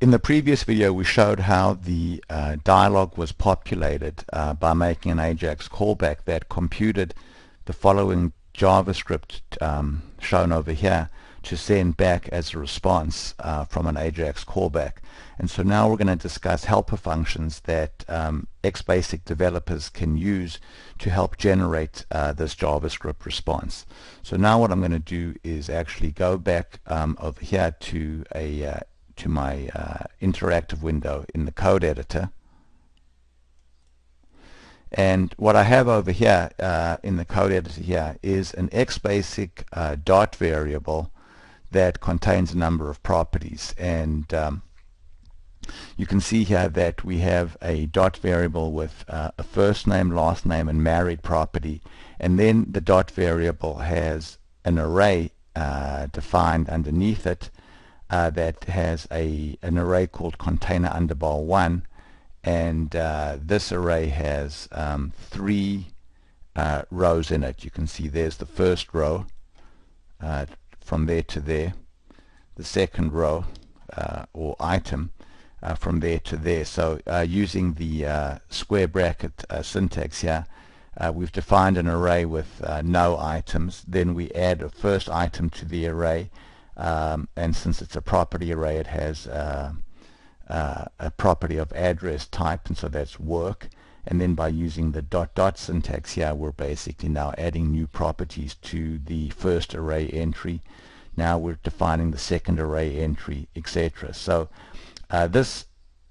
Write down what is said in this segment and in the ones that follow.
In the previous video we showed how the dialog was populated by making an AJAX callback that computed the following JavaScript shown over here to send back as a response from an AJAX callback. And so now we're going to discuss helper functions that Xbasic developers can use to help generate this JavaScript response. So now what I'm going to do is actually go back over here to my interactive window in the code editor. And what I have over here in the code editor here is an Xbasic dot variable that contains a number of properties. And you can see here that we have a dot variable with a first name, last name, and married property. And then the dot variable has an array defined underneath it that has an array called container underbar 1. And this array has 3 rows in it. You can see there's the first row from there to there, the second row or item from there to there. So using the square bracket syntax here, we've defined an array with no items. Then we add a first item to the array, and since it's a property array, it has a property of address type, and so that's work. And then by using the dot dot syntax here, we're basically now adding new properties to the first array entry. Now we're defining the second array entry, etc. So this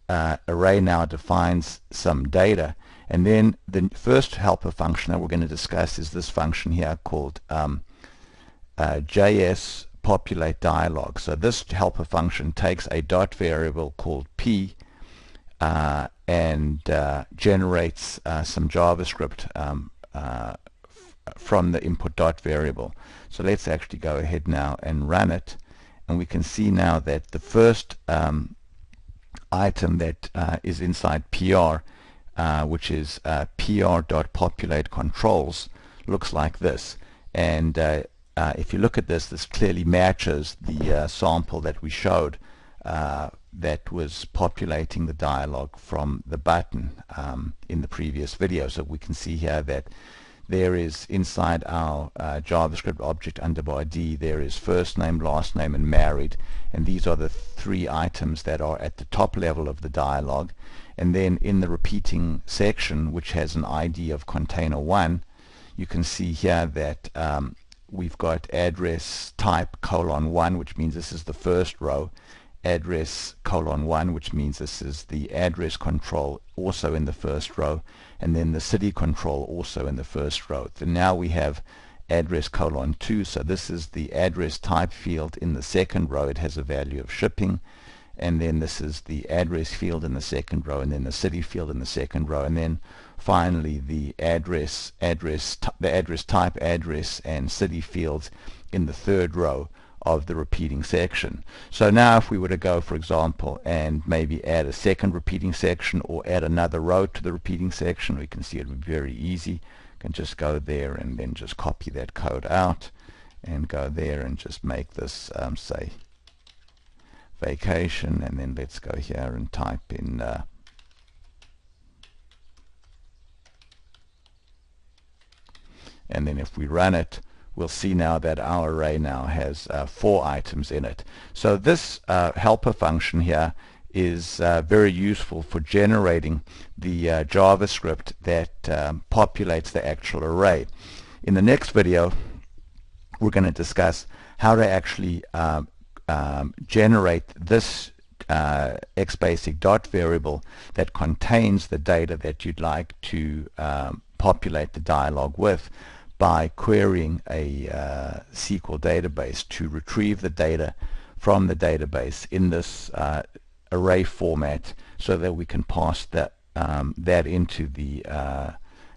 array now defines some data, and then the first helper function that we're going to discuss is this function here called JS Populate Dialog. So this helper function takes a dot variable called P and generates some JavaScript from the input dot variable. So let's actually go ahead now and run it, and we can see now that the first item that is inside PR, which is pr.populate controls, looks like this. And if you look at this, this clearly matches the sample that we showed that was populating the dialog from the button in the previous video. So we can see here that there is inside our JavaScript object underbar D, there is first name, last name, and married, and these are the 3 items that are at the top level of the dialog. And then in the repeating section, which has an ID of container 1, you can see here that we've got address type :1, which means this is the first row, address :1, which means this is the address control, also in the first row, and then the city control, also in the first row. Then now we have address :2, so this is the address type field in the second row. It has a value of shipping. And then this is the address field in the second row, and then the city field in the second row, and then finally the address type, address, and city fields in the third row of the repeating section. So now if we were to go, for example, and maybe add a second repeating section or add another row to the repeating section, we can see it would be very easy. You can just go there and then just copy that code out and go there and just make this say vacation, and then let's go here and type in and then if we run it, we'll see now that our array now has 4 items in it. So this helper function here is very useful for generating the JavaScript that populates the actual array. In the next video, we're going to discuss how to actually generate this Xbasic dot variable that contains the data that you'd like to populate the dialog with by querying a SQL database to retrieve the data from the database in this array format, so that we can pass that into the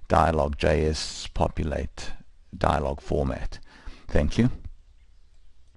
Dialog JS Populate dialog format. Thank you.